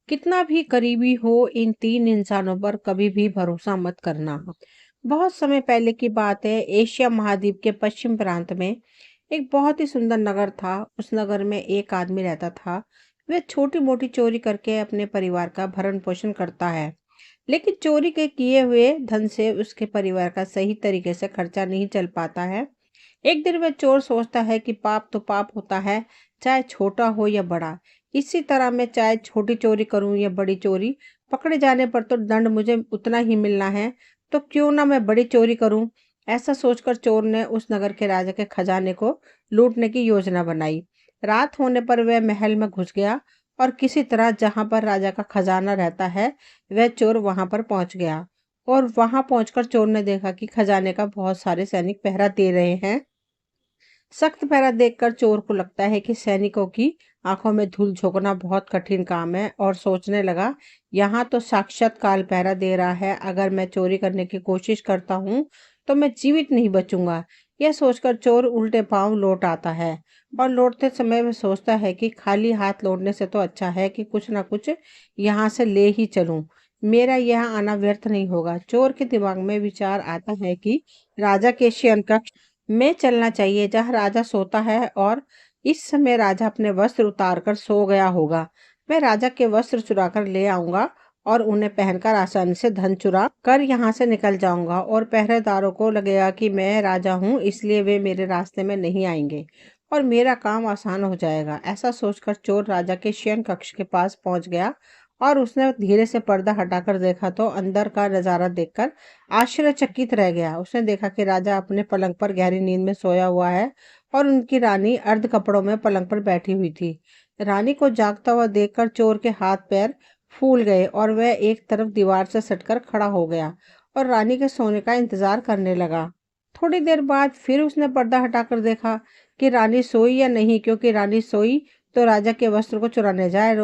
कितना भी करीबी हो, इन 3 इंसानों पर कभी भी भरोसा मत करना। बहुत समय पहले की बात है, एशिया महाद्वीप के पश्चिम प्रांत में एक बहुत ही सुंदर नगर था। उस नगर में एक आदमी रहता था। वह छोटी-मोटी चोरी करके अपने परिवार का भरण-पोषण करता है। लेकिन चोरी के किए हुए धन से उसके परिवार का सही तरीके से खर्चा नहीं चल पाता है। एक दिन वह चोर सोचता है कि पाप तो पाप होता है, चाहे छोटा हो या बड़ा। इसी तरह मैं चाहे छोटी चोरी करूं या बड़ी चोरी, पकड़े जाने पर तो दंड मुझे उतना ही मिलना है, तो क्यों ना मैं बड़ी चोरी करूं। ऐसा सोचकर चोर ने उस नगर के राजा के खजाने को लूटने की योजना बनाई। रात होने पर वह महल में घुस गया और किसी तरह जहां पर राजा का खजाना रहता है, वह चोर वहां पर पहुंच गया। और वहां पहुंचकर चोर ने देखा कि खजाने का बहुत सारे सैनिक पहरा दे रहे हैं। सख्त पहरा देखकर चोर को लगता है कि सैनिकों की आंखों में धूल झोंकना बहुत कठिन काम है, और सोचने लगा, यहाँ तो साक्षात काल पहरा दे रहा है। अगर मैं चोरी करने की कोशिश करता हूँ तो मैं जीवित नहीं बचूंगा। यह सोचकर चोर उल्टे पांव लौट आता है, और लौटते समय वह सोचता है कि खाली हाथ लौटने से तो अच्छा है कि कुछ ना कुछ यहाँ से ले ही चलूं। मेरा यहाँ आना व्यर्थ नहीं होगा। चोर के दिमाग में विचार आता है कि राजा के शयन कक्ष में चलना चाहिए, जहाँ राजा सोता है, और इस समय राजा अपने वस्त्र उतार कर सो गया होगा। मैं राजा के वस्त्र चुरा कर ले आऊंगा और उन्हें पहनकर आसानी से धन चुरा कर यहाँ से निकल जाऊंगा, और पहरेदारों को लगेगा कि मैं राजा हूँ, इसलिए वे मेरे रास्ते में नहीं आएंगे और मेरा काम आसान हो जाएगा। ऐसा सोचकर चोर राजा के शयन कक्ष के पास पहुंच गया, और उसने धीरे से पर्दा हटाकर देखा तो अंदर का नजारा देखकर आश्चर्यचकित रह गया। उसने देखा कि राजा अपने पलंग पर गहरी नींद में सोया हुआ है, और उनकी रानी अर्ध कपड़ों में पलंग पर बैठी हुई थी। रानी को जागता हुआ देखकर चोर के हाथ पैर फूल गए, और वह एक तरफ दीवार से सटकर खड़ा हो गया और रानी के सोने का इंतजार करने लगा। थोड़ी देर बाद फिर उसने पर्दा हटाकर देखा कि रानी सोई या नहीं, क्योंकि रानी सोई तो राजा के वस्त्र को चुराने जाए।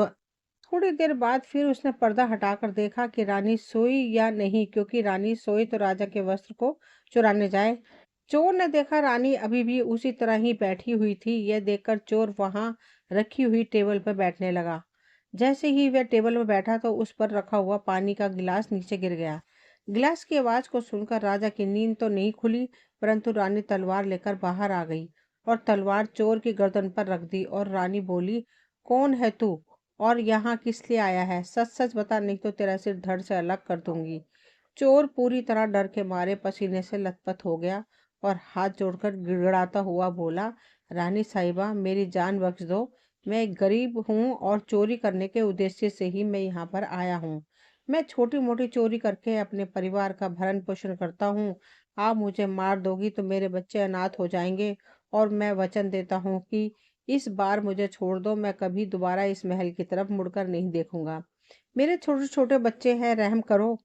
थोड़ी देर बाद फिर उसने पर्दा हटाकर देखा कि रानी सोई या नहीं, क्योंकि रानी सोई तो राजा के वस्त्र को चुराने जाए। चोर ने देखा रानी अभी भी उसी तरह ही बैठी हुई थी। यह देखकर चोर वहां रखी हुई टेबल पर बैठने लगा। जैसे ही वह टेबल पर बैठा तो उस पर रखा हुआ पानी का गिलास नीचे गिर गया। गिलास की आवाज को सुनकर राजा की नींद तो नहीं खुली, परंतु रानी तलवार लेकर बाहर आ गई और तलवार चोर की गर्दन पर रख दी। और रानी बोली, कौन है तू और यहाँ किस लिए आया है? सच सच बता, नहीं तो तेरा सिर धड़ से अलग कर दूंगी। चोर पूरी तरह डर के मारे पसीने से लथपथ हो गया और हाथ जोड़कर गिड़गिड़ाता हुआ बोला, रानी साहिबा, मेरी जान बख्श दो। मैं एक गरीब हूँ और चोरी करने के उद्देश्य से ही मैं यहाँ पर आया हूँ। मैं छोटी मोटी चोरी करके अपने परिवार का भरण पोषण करता हूँ। आप मुझे मार दोगी तो मेरे बच्चे अनाथ हो जाएंगे, और मैं वचन देता हूँ कि इस बार मुझे छोड़ दो। मैं कभी दोबारा इस महल की तरफ मुड़कर नहीं देखूंगा। मेरे छोटे छोटे बच्चे हैं, रहम करो।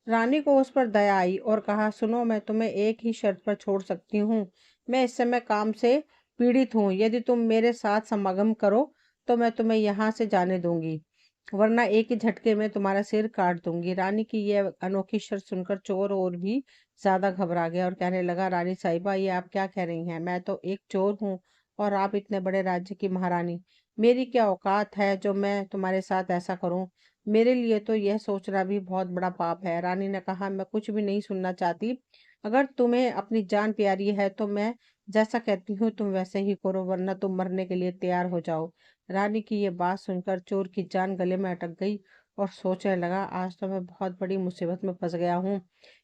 रानी को उस पर दया आई और कहा, सुनो, मैं तुम्हें एक ही शर्त पर छोड़ सकती हूँ। मैं इस समय काम से पीड़ित हूँ। यदि तुम मेरे साथ समागम करो तो मैं तुम्हें यहाँ से जाने दूंगी, वरना एक ही झटके में तुम्हारा सिर काट दूंगी। रानी की यह अनोखी शर्त सुनकर चोर और भी ज्यादा घबरा गया और कहने लगा, रानी साहिबा, ये आप क्या कह रही हैं? मैं तो एक चोर हूँ और आप इतने बड़े राज्य की महारानी। मेरी क्या औकात है जो मैं तुम्हारे साथ ऐसा करूं? मेरे लिए तो यह सोचना भी बहुत बड़ा पाप है। रानी ने कहा, मैं कुछ भी नहीं सुनना चाहती। अगर तुम्हें अपनी जान प्यारी है तो मैं जैसा कहती हूँ तुम वैसे ही करो, वरना तुम मरने के लिए तैयार हो जाओ। रानी की ये बात सुनकर चोर की जान गले में अटक गई और सोचने लगा, आज तो मैं बहुत बड़ी मुसीबत में फंस गया हूँ।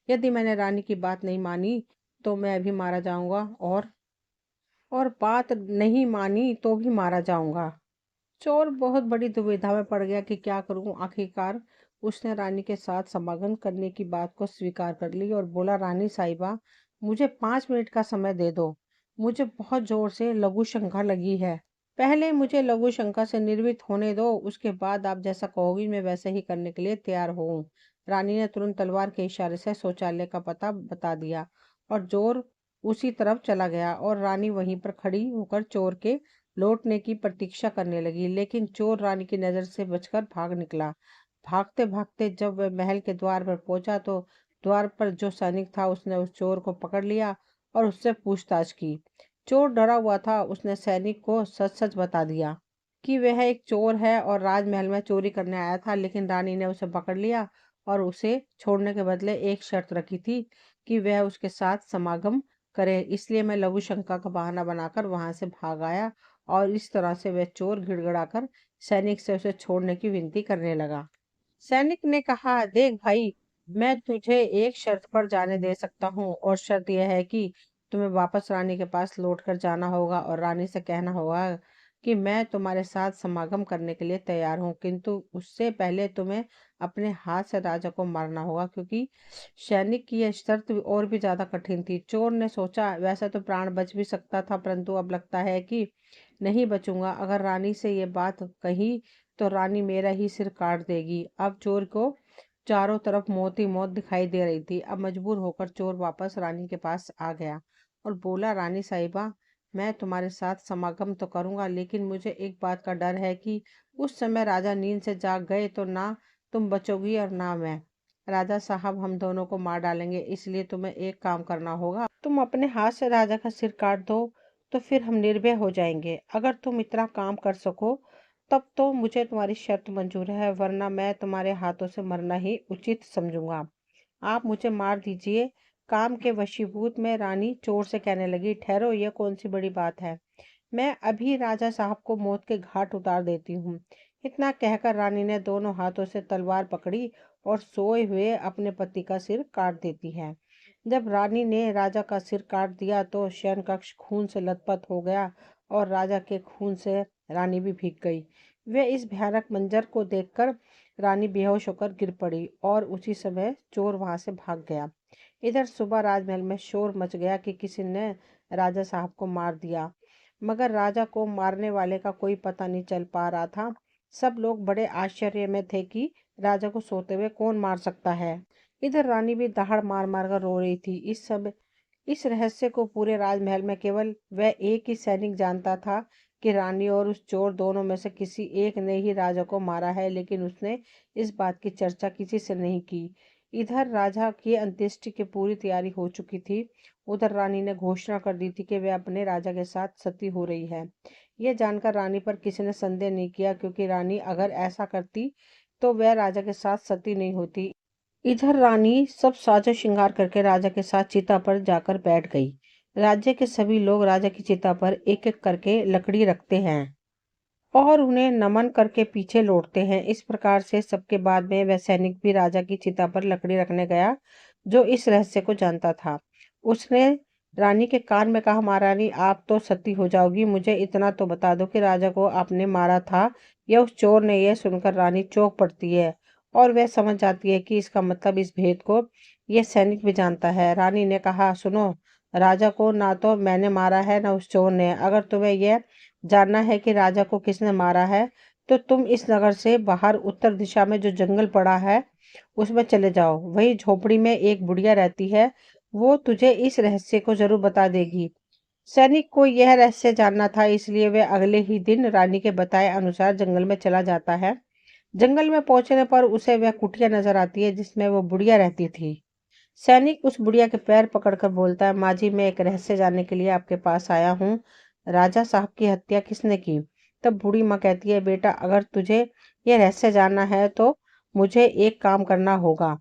यदि मैंने रानी की बात नहीं मानी तो मैं अभी मारा जाऊंगा, और बात नहीं मानी तो भी मारा जाऊंगा। चोर बहुत बड़ी दुविधा में पड़ गया कि क्या करूं। आखिरकार उसने रानी के साथ समागम करने की बात को स्वीकार कर ली और बोला, रानी साहिबा, मुझे 5 मिनट का समय दे दो। मुझे बहुत जोर से लघु शंका लगी है। पहले मुझे लघु शंका से निर्वित होने दो, उसके बाद आप जैसा कहोगी मैं वैसे ही करने के लिए तैयार हूँ। रानी ने तुरंत तलवार के इशारे से शौचालय का पता बता दिया और चोर उसी तरफ चला गया, और रानी वहीं पर खड़ी होकर चोर के लौटने की प्रतीक्षा करने लगी। लेकिन चोर रानी की नजर से बचकर भाग निकला। भागते भागते जब वह महल के द्वार पर पहुंचा तो द्वार पर जो सैनिक था उसने उस चोर को पकड़ लिया और उससे पूछताछ की। चोर डरा हुआ था। उसने सैनिक को सच सच बता दिया कि वह एक चोर है और राजमहल में चोरी करने आया था, लेकिन रानी ने उसे पकड़ लिया और उसे छोड़ने के बदले एक शर्त रखी थी कि वह उसके साथ समागम करे। इसलिए मैं लघु शंका का बहाना बनाकर वहां से भाग आया और इस तरह से वह चोर गिड़गिड़ाकर सैनिक से उसे छोड़ने की विनती करने लगा। सैनिक ने कहा, देख भाई, मैं तुझे एक शर्त पर जाने दे सकता हूँ और शर्त यह है कि तुम्हें वापस रानी के पास लौट कर जाना होगा और रानी से कहना होगा कि मैं तुम्हारे साथ समागम करने के लिए तैयार हूँ, किंतु उससे पहले तुम्हें अपने हाथ से राजा को मारना होगा। क्योंकि सैनिक की यह शर्त और भी ज्यादा कठिन थी। चोर ने सोचा, वैसे तो प्राण बच भी सकता था, परंतु अब लगता है कि नहीं बचूंगा। अगर रानी से ये बात कही तो रानी मेरा ही सिर काट देगी। अब चोर को चारों तरफ मौत ही मौत दिखाई दे रही थी। अब मजबूर होकर चोर वापस रानी के पास आ गया और बोला, रानी साहिबा, मैं तुम्हारे साथ समागम तो करूंगा, लेकिन मुझे एक बात का डर है कि उस समय राजा नींद से जाग गए तो ना तुम बचोगी और ना मैं। राजा साहब हम दोनों को मार डालेंगे, इसलिए तुम्हें एक काम करना होगा। तुम अपने हाथ से राजा का सिर काट दो तो फिर हम निर्भय हो जाएंगे। अगर तुम इतना काम कर सको तब तो मुझे तुम्हारी शर्त मंजूर है, वरना मैं तुम्हारे हाथों से मरना ही उचित समझूंगा। आप मुझे मार दीजिए। काम के वशीभूत में रानी चोर से कहने लगी, ठहरो, यह कौन सी बड़ी बात है। मैं अभी राजा साहब को मौत के घाट उतार देती हूँ। इतना कहकर रानी ने दोनों हाथों से तलवार पकड़ी और सोए हुए अपने पति का सिर काट देती है। जब रानी ने राजा का सिर काट दिया तो शयन कक्ष खून से लथपथ हो गया और राजा के खून से रानी भी भीग गई। वे इस भयानक मंजर को देखकर रानी बेहोश होकर गिर पड़ी और उसी समय चोर वहां से भाग गया। इधर सुबह राजमहल में शोर मच गया कि किसी ने राजा साहब को मार दिया, मगर राजा को मारने वाले का कोई पता नहीं चल पा रहा था। सब लोग बड़े आश्चर्य में थे कि राजा को सोते हुए कौन मार सकता है। इधर रानी भी दहाड़ मार मार कर रो रही थी। इस रहस्य को पूरे राजमहल में केवल वह एक ही सैनिक जानता था कि रानी और उस चोर दोनों में से किसी एक ने ही राजा को मारा है, लेकिन उसने इस बात की चर्चा किसी से नहीं की। इधर राजा की अंत्येष्टि की पूरी तैयारी हो चुकी थी। उधर रानी ने घोषणा कर दी थी कि वह अपने राजा के साथ सती हो रही है। यह जानकर रानी पर किसी ने संदेह नहीं किया, क्योंकि रानी अगर ऐसा करती तो वह राजा के साथ सती नहीं होती। इधर रानी सब साजो श्रृंगार करके राजा के साथ चिता पर जाकर बैठ गई। राज्य के सभी लोग राजा की चिता पर एक एक करके लकड़ी रखते हैं और उन्हें नमन करके पीछे लौटते हैं। इस प्रकार से सबके बाद में वह सैनिक भी राजा की चिता पर लकड़ी रखने गया जो इस रहस्य को जानता था। उसने रानी के कान में कहा, महारानी, आप तो सती हो जाओगी, मुझे इतना तो बता दो कि राजा को आपने मारा था या उस चोर ने। यह सुनकर रानी चौंक पड़ती है और वह समझ जाती है कि इसका मतलब इस भेद को यह सैनिक भी जानता है। रानी ने कहा, सुनो, राजा को ना तो मैंने मारा है ना उस चोर ने। अगर तुम्हें यह जानना है कि राजा को किसने मारा है तो तुम इस नगर से बाहर उत्तर दिशा में जो जंगल पड़ा है उसमें चले जाओ। वही झोपड़ी में एक बुढ़िया रहती है, वो तुझे इस रहस्य को जरूर बता देगी। सैनिक को यह रहस्य जानना था, इसलिए वह अगले ही दिन रानी के बताए अनुसार जंगल में चला जाता है। जंगल में पहुंचने पर उसे वह कुटिया नजर आती है जिसमें वो बुढ़िया रहती थी। सैनिक उस बुढ़िया के पैर पकड़कर बोलता है, माँ जी, मैं एक रहस्य जानने के लिए आपके पास आया हूँ। राजा साहब की हत्या किसने की? तब बूढ़ी माँ कहती है, बेटा, अगर तुझे यह रहस्य जानना है तो मुझे एक काम करना होगा।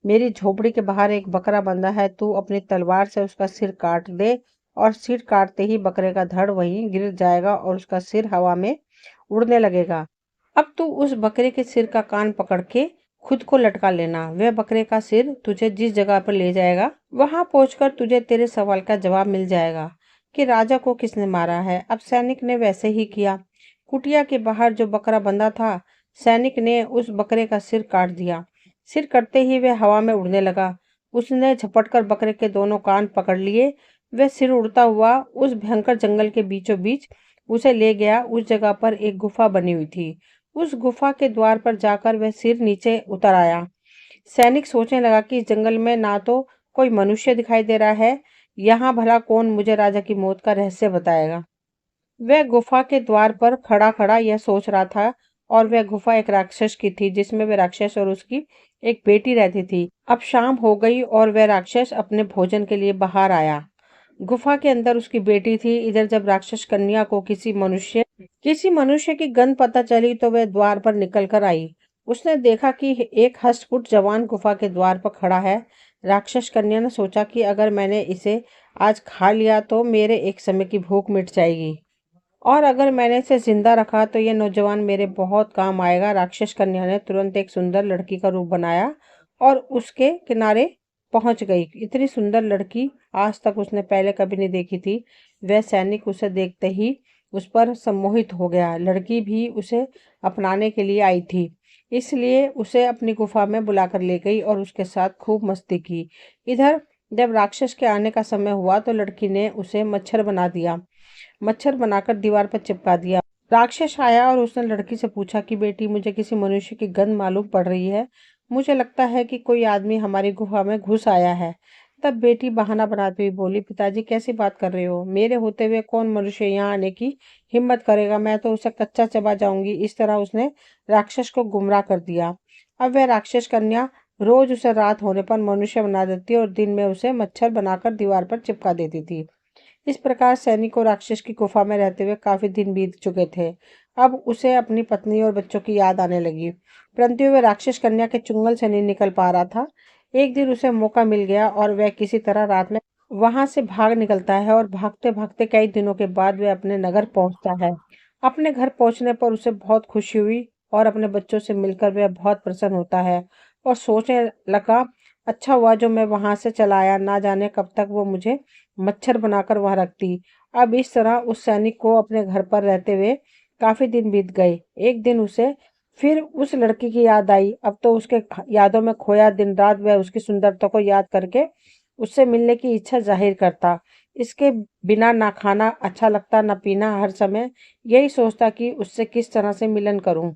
मेरी झोपड़ी के बाहर एक बकरा बंधा है, तू अपनी तलवार से उसका सिर काट दे और सिर काटते ही बकरे का धड़ वहीं गिर जाएगा और उसका सिर हवा में उड़ने लगेगा। अब तू उस बकरे के सिर का कान पकड़ के खुद को लटका लेना। वह बकरे का सिर तुझे जिस जगह पर ले जाएगा वहां पहुंचकर तुझे तेरे सवाल का जवाब मिल जाएगा कि राजा को किसने मारा है। अब सैनिक ने वैसे ही किया। कुटिया के बाहर जो बकरा बंधा था, सैनिक ने उस बकरे का सिर काट दिया। सिर कटते ही वह हवा में उड़ने लगा। उसने झपटकर बकरे के दोनों कान पकड़ लिए। वह सिर उड़ता हुआ उस भयंकर जंगल के बीचों बीच उसे ले गया। उस जगह पर एक गुफा बनी हुई थी। उस गुफा के द्वार पर जाकर वह सिर नीचे उतर आया। सैनिक सोचने लगा कि इस जंगल में ना तो कोई मनुष्य दिखाई दे रहा है, यहाँ भला कौन मुझे राजा की मौत का रहस्य बताएगा। वह गुफा के द्वार पर खड़ा खड़ा यह सोच रहा था और वह गुफा एक राक्षस की थी जिसमें वह राक्षस और उसकी एक बेटी रहती थी। अब शाम हो गई और वह राक्षस अपने भोजन के लिए बाहर आया। गुफा के अंदर उसकी बेटी थी। इधर जब राक्षस कन्या को किसी मनुष्य की गंध पता चली तो वह द्वार पर निकल कर आई। उसने देखा कि एक हष्टपुष्ट जवान गुफा के द्वार पर खड़ा है। राक्षस कन्या ने सोचा कि अगर मैंने इसे आज खा लिया तो मेरे एक समय की भूख मिट जाएगी, और अगर मैंने इसे जिंदा रखा तो यह नौजवान मेरे बहुत काम आएगा। राक्षस कन्या ने तुरंत एक सुंदर लड़की का रूप बनाया और उसके किनारे पहुंच गई। इतनी सुंदर लड़की आज तक उसने पहले कभी नहीं देखी थी। वह सैनिक उसे देखते ही उस पर सम्मोहित हो गया। लड़की भी उसे अपनाने के लिए आई थी, इसलिए उसे अपनी गुफा में बुलाकर ले गई और उसके साथ खूब मस्ती की। इधर जब राक्षस के आने का समय हुआ तो लड़की ने उसे मच्छर बना दिया। मच्छर बनाकर दीवार पर चिपका दिया। राक्षस आया और उसने लड़की से पूछा कि बेटी, मुझे किसी मनुष्य की गंध मालूम पड़ रही है। मुझे लगता है कि कोई आदमी हमारी गुफा में घुस आया है। तब बेटी बहाना बनाती हुई बोली, पिताजी कैसी बात कर रहे हो? मेरे होते हुए कौन मनुष्य यहाँ आने की हिम्मत करेगा? मैं तो उसे कच्चा चबा जाऊंगी। इस तरह उसने राक्षस को गुमराह कर दिया। अब वह राक्षस कन्या रोज उसे रात होने पर मनुष्य बना देती और दिन में उसे मच्छर बनाकर दीवार पर चिपका देती थी। इस प्रकार सैनिक और राक्षस की गुफा में रहते हुए काफी दिन बीत चुके थे। अब उसे अपनी पत्नी और बच्चों की याद आने लगी, परंतु वह राक्षस कन्या के चुंगल से नहीं निकल पा रहा था। एक दिन उसे मौका मिल गया और वह किसी तरह रात में वहां से भाग निकलता है और भागते भागते कई दिनों के बाद वह अपने नगर पहुंचता है। अपने घर पहुंचने पर उसे बहुत खुशी हुई और अपने बच्चों से मिलकर वह बहुत प्रसन्न होता है और सोचने लगा, अच्छा हुआ जो मैं वहां से चला आया, ना जाने कब तक वो मुझे मच्छर बनाकर वहां रखती। अब इस तरह उस सैनिक को अपने घर पर रहते हुए काफी दिन बीत गए। एक दिन उसे फिर उस लड़की की याद आई। अब तो उसके यादों में खोया दिन रात वह उसकी सुंदरता को याद करके उससे मिलने की इच्छा जाहिर करता। इसके बिना ना खाना अच्छा लगता ना पीना, हर समय यही सोचता कि उससे किस तरह से मिलन करूं।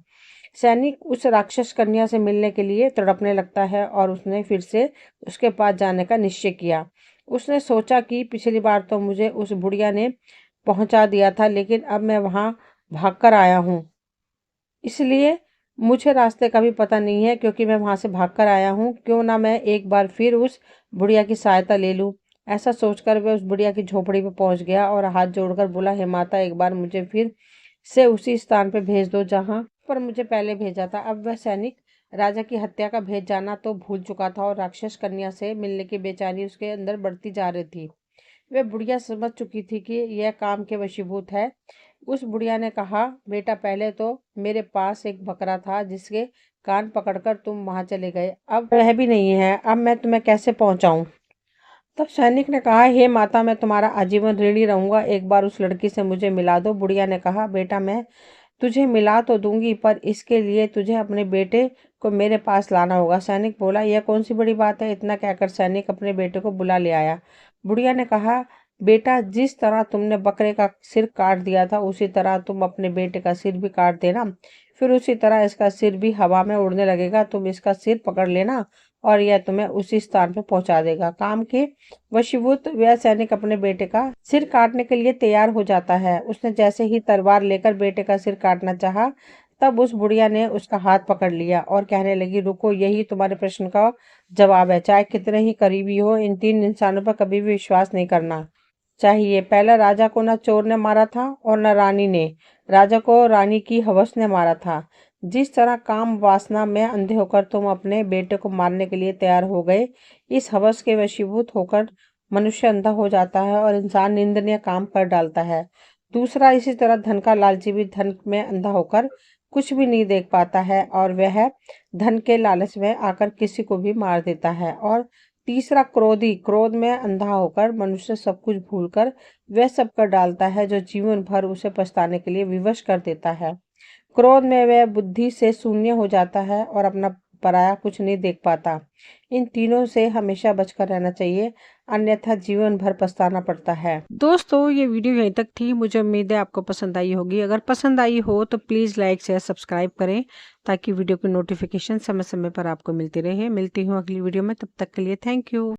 सैनिक उस राक्षस कन्या से मिलने के लिए तड़पने लगता है और उसने फिर से उसके पास जाने का निश्चय किया। उसने सोचा कि पिछली बार तो मुझे उस बुढ़िया ने पहुंचा दिया था, लेकिन अब मैं वहां भागकर आया हूँ, इसलिए मुझे रास्ते का भी पता नहीं है। क्योंकि मैं वहां से भागकर आया हूँ, क्यों ना मैं एक बार फिर उस बुढ़िया की सहायता ले लूं। ऐसा सोचकर वह उस बुढ़िया की झोपड़ी पर पहुंच गया और हाथ जोड़कर बोला, हे माता, एक बार मुझे फिर से उसी स्थान पर भेज दो जहां पर मुझे पहले भेजा था। अब वह सैनिक राजा की हत्या का भेद जाना तो भूल चुका था और राक्षस कन्या से मिलने की बेचैनी उसके अंदर बढ़ती जा रही थी। वह बुढ़िया समझ चुकी थी कि यह काम के वशीभूत है। उस बुढ़िया ने कहा, बेटा, पहले तो मेरे पास एक बकरा था जिसके कान पकड़कर तुम वहां चले गए, अब वह भी नहीं है। अब मैं तुम्हें कैसे पहुंचाऊं? तब सैनिक ने कहा, हे माता, मैं तुम्हारा आजीवन ऋणी रहूंगा, एक बार उस लड़की से मुझे मिला दो। बुढ़िया ने कहा, बेटा, मैं तुझे मिला तो दूंगी, पर इसके लिए तुझे अपने बेटे को मेरे पास लाना होगा। सैनिक बोला, यह कौन सी बड़ी बात है? इतना कहकर सैनिक अपने बेटे को बुला ले आया। बुढ़िया ने कहा, बेटा, जिस तरह तुमने बकरे का सिर काट दिया था उसी तरह तुम अपने बेटे का सिर भी काट देना। फिर उसी तरह इसका सिर भी हवा में उड़ने लगेगा। तुम इसका सिर पकड़ लेना और यह तुम्हें उसी स्थान पर पहुंचा देगा। काम के वशीभूत वह सैनिक अपने बेटे का सिर काटने के लिए तैयार हो जाता है। उसने जैसे ही तलवार लेकर बेटे का सिर काटना चाहा, तब उस बुढ़िया ने उसका हाथ पकड़ लिया और कहने लगी, रुको, यही तुम्हारे प्रश्न का जवाब है। चाहे कितने ही करीबी हो, इन तीन इंसानों पर कभी भी विश्वास नहीं करना चाहिए। पहला राजा को न चोर ने मारा था और न रानी ने। राजा को रानी की हवस ने मारा था। जिस तरह काम वासना में अंधे होकर तुम अपने बेटे को मारने के लिए तैयार हो गए, इस हवस के वशीभूत होकर मनुष्य अंधा हो जाता है और इंसान निंदनीय काम कर डालता है। दूसरा, इसी तरह धन का लालची भी धन में अंधा होकर कुछ भी नहीं देख पाता है और वह धन के लालच में आकर किसी को भी मार देता है। और तीसरा, क्रोधी, क्रोध में अंधा होकर मनुष्य सब कुछ भूलकर वह सब कर डालता है जो जीवन भर उसे पछताने के लिए विवश कर देता है। क्रोध में वह बुद्धि से शून्य हो जाता है और अपना पराया कुछ नहीं देख पाता। इन तीनों से हमेशा बचकर रहना चाहिए, अन्यथा जीवन भर पछताना पड़ता है। दोस्तों, ये वीडियो यहीं तक थी। मुझे उम्मीद है आपको पसंद आई होगी। अगर पसंद आई हो तो प्लीज़ लाइक शेयर सब्सक्राइब करें ताकि वीडियो की नोटिफिकेशन समय समय पर आपको मिलती रहे। मिलती हूँ अगली वीडियो में, तब तक के लिए थैंक यू।